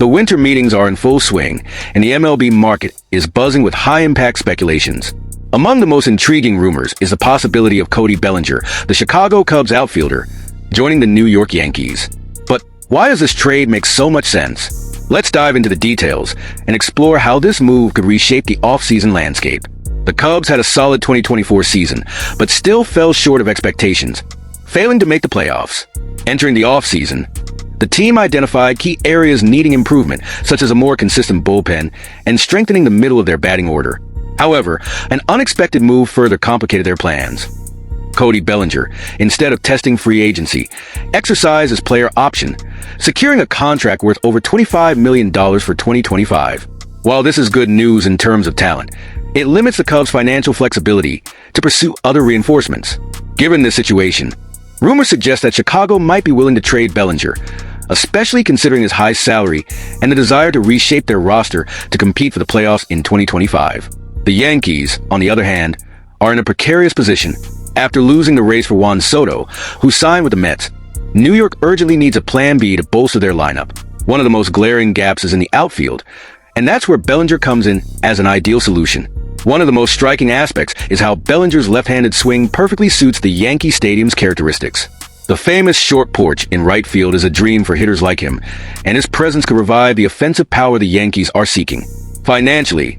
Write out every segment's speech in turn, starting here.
The winter meetings are in full swing, and the MLB market is buzzing with high-impact speculations. Among the most intriguing rumors is the possibility of Cody Bellinger, the Chicago Cubs outfielder, joining the New York Yankees. But why does this trade make so much sense? Let's dive into the details and explore how this move could reshape the off-season landscape. The Cubs had a solid 2024 season, but still fell short of expectations, failing to make the playoffs. Entering the off-season, the team identified key areas needing improvement, such as a more consistent bullpen and strengthening the middle of their batting order. However, an unexpected move further complicated their plans. Cody Bellinger, instead of testing free agency, exercised his player option, securing a contract worth over $25 million for 2025. While this is good news in terms of talent, it limits the Cubs' financial flexibility to pursue other reinforcements. Given this situation, rumors suggest that Chicago might be willing to trade Bellinger, especially considering his high salary and the desire to reshape their roster to compete for the playoffs in 2025. The Yankees, on the other hand, are in a precarious position. After losing the race for Juan Soto, who signed with the Mets, New York urgently needs a plan B to bolster their lineup. One of the most glaring gaps is in the outfield, and that's where Bellinger comes in as an ideal solution. One of the most striking aspects is how Bellinger's left-handed swing perfectly suits the Yankee Stadium's characteristics. The famous short porch in right field is a dream for hitters like him, and his presence could provide the offensive power the Yankees are seeking. Financially,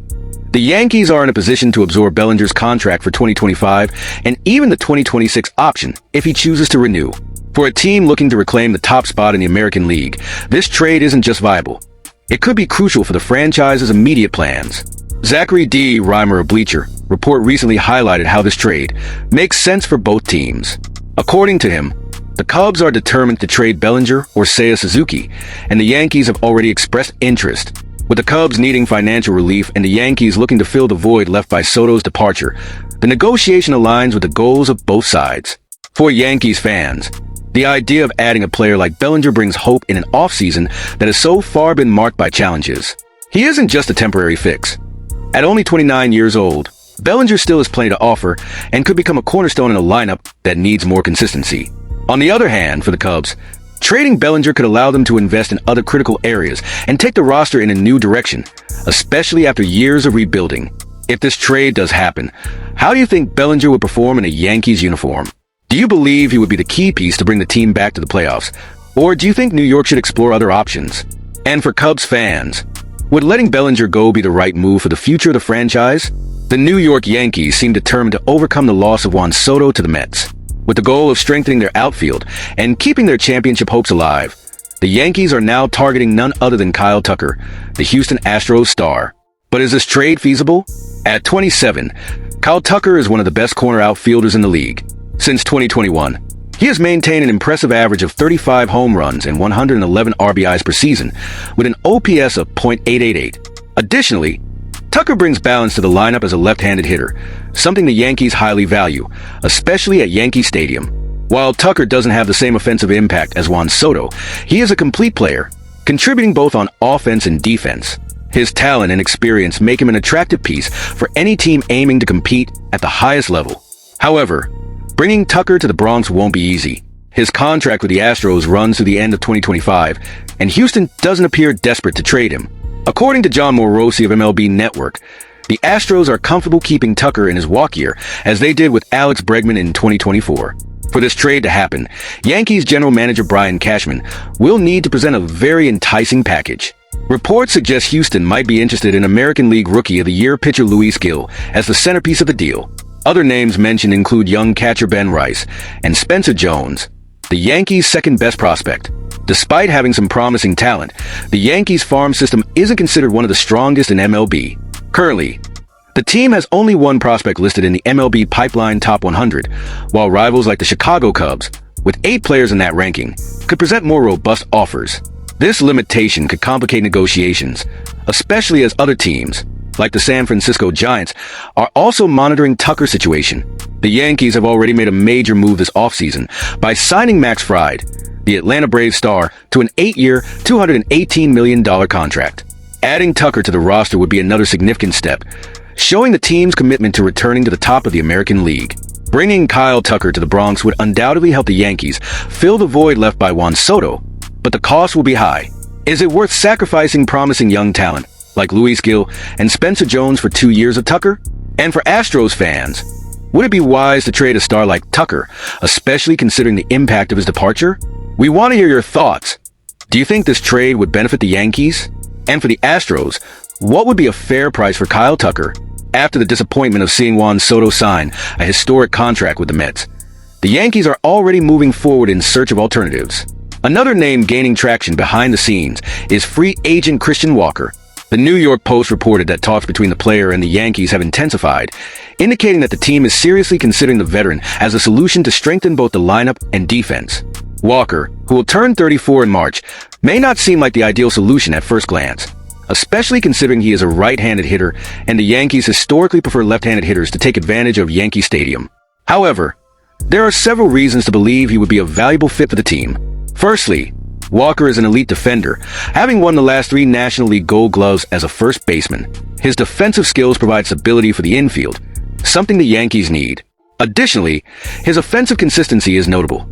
the Yankees are in a position to absorb Bellinger's contract for 2025 and even the 2026 option if he chooses to renew. For a team looking to reclaim the top spot in the American League, this trade isn't just viable. It could be crucial for the franchise's immediate plans. Zachary D. Reimer of Bleacher Report recently highlighted how this trade makes sense for both teams. According to him, the Cubs are determined to trade Bellinger or Seiya Suzuki, and the Yankees have already expressed interest. With the Cubs needing financial relief and the Yankees looking to fill the void left by Soto's departure, the negotiation aligns with the goals of both sides. For Yankees fans, the idea of adding a player like Bellinger brings hope in an offseason that has so far been marked by challenges. He isn't just a temporary fix. At only 29 years old, Bellinger still has plenty to offer and could become a cornerstone in a lineup that needs more consistency. On the other hand, for the Cubs, trading Bellinger could allow them to invest in other critical areas and take the roster in a new direction, especially after years of rebuilding. If this trade does happen, how do you think Bellinger would perform in a Yankees uniform? Do you believe he would be the key piece to bring the team back to the playoffs? Or do you think New York should explore other options? And for Cubs fans, would letting Bellinger go be the right move for the future of the franchise? The New York Yankees seem determined to overcome the loss of Juan Soto to the Mets. With the goal of strengthening their outfield and keeping their championship hopes alive, the Yankees are now targeting none other than Kyle Tucker, the Houston Astros star. But is this trade feasible? At 27, Kyle Tucker is one of the best corner outfielders in the league. Since 2021, he has maintained an impressive average of 35 home runs and 111 RBIs per season, with an OPS of .888. Additionally, Tucker brings balance to the lineup as a left-handed hitter, something the Yankees highly value, especially at Yankee Stadium. While Tucker doesn't have the same offensive impact as Juan Soto, he is a complete player, contributing both on offense and defense. His talent and experience make him an attractive piece for any team aiming to compete at the highest level. However, bringing Tucker to the Bronx won't be easy. His contract with the Astros runs through the end of 2025, and Houston doesn't appear desperate to trade him. According to John Morosi of MLB Network, the Astros are comfortable keeping Tucker in his walk year, as they did with Alex Bregman in 2024. For this trade to happen, Yankees general manager Brian Cashman will need to present a very enticing package. Reports suggest Houston might be interested in American League Rookie of the Year pitcher Luis Gil as the centerpiece of the deal. Other names mentioned include young catcher Ben Rice and Spencer Jones, the Yankees' second-best prospect. Despite having some promising talent, the Yankees' farm system isn't considered one of the strongest in MLB. Currently, the team has only one prospect listed in the MLB Pipeline Top 100, while rivals like the Chicago Cubs, with 8 players in that ranking, could present more robust offers. This limitation could complicate negotiations, especially as other teams, like the San Francisco Giants, are also monitoring Tucker's situation. The Yankees have already made a major move this offseason by signing Max Fried, the Atlanta Braves star, to an 8-year, $218 million contract. Adding Tucker to the roster would be another significant step, showing the team's commitment to returning to the top of the American League. Bringing Kyle Tucker to the Bronx would undoubtedly help the Yankees fill the void left by Juan Soto, but the cost will be high. Is it worth sacrificing promising young talent like Luis Gil and Spencer Jones for 2 years of Tucker? And for Astros fans, would it be wise to trade a star like Tucker, especially considering the impact of his departure? We want to hear your thoughts. Do you think this trade would benefit the Yankees? And for the Astros, what would be a fair price for Kyle Tucker after the disappointment of seeing Juan Soto sign a historic contract with the Mets? The Yankees are already moving forward in search of alternatives. Another name gaining traction behind the scenes is free agent Christian Walker. The New York Post reported that talks between the player and the Yankees have intensified, indicating that the team is seriously considering the veteran as a solution to strengthen both the lineup and defense. Walker, who will turn 34 in March, may not seem like the ideal solution at first glance, especially considering he is a right-handed hitter and the Yankees historically prefer left-handed hitters to take advantage of Yankee Stadium. However, there are several reasons to believe he would be a valuable fit for the team. Firstly, Walker is an elite defender, having won the last 3 National League Gold Gloves as a first baseman. His defensive skills provide stability for the infield, something the Yankees need. Additionally, his offensive consistency is notable.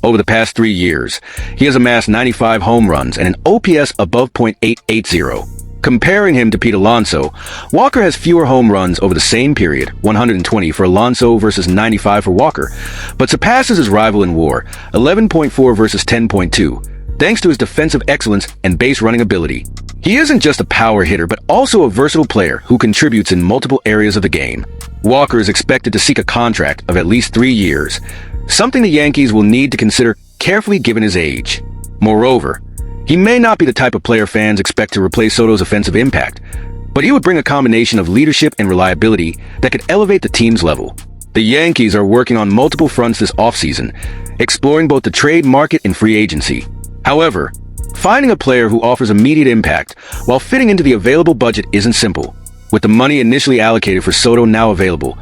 Over the past 3 years, he has amassed 95 home runs and an OPS above .880. Comparing him to Pete Alonso, Walker has fewer home runs over the same period, 120 for Alonso versus 95 for Walker, but surpasses his rival in WAR, 11.4 versus 10.2, thanks to his defensive excellence and base running ability. He isn't just a power hitter, but also a versatile player who contributes in multiple areas of the game. Walker is expected to seek a contract of at least 3 years, something the Yankees will need to consider carefully given his age. Moreover, he may not be the type of player fans expect to replace Soto's offensive impact, but he would bring a combination of leadership and reliability that could elevate the team's level. The Yankees are working on multiple fronts this offseason, exploring both the trade market and free agency. However, finding a player who offers immediate impact while fitting into the available budget isn't simple. With the money initially allocated for Soto now available,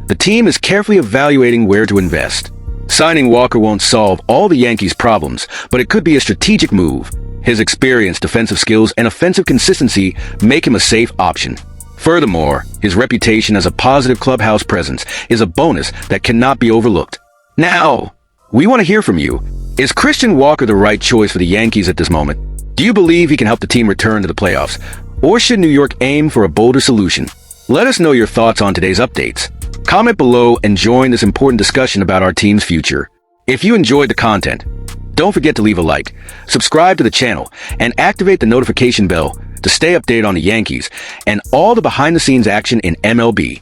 the team is carefully evaluating where to invest. Signing Walker won't solve all the Yankees' problems, but it could be a strategic move. His experience, defensive skills, and offensive consistency make him a safe option. Furthermore, his reputation as a positive clubhouse presence is a bonus that cannot be overlooked. Now, we want to hear from you. Is Christian Walker the right choice for the Yankees at this moment? Do you believe he can help the team return to the playoffs? Or should New York aim for a bolder solution? Let us know your thoughts on today's updates. Comment below and join this important discussion about our team's future. If you enjoyed the content, don't forget to leave a like, subscribe to the channel, and activate the notification bell to stay updated on the Yankees and all the behind-the-scenes action in MLB.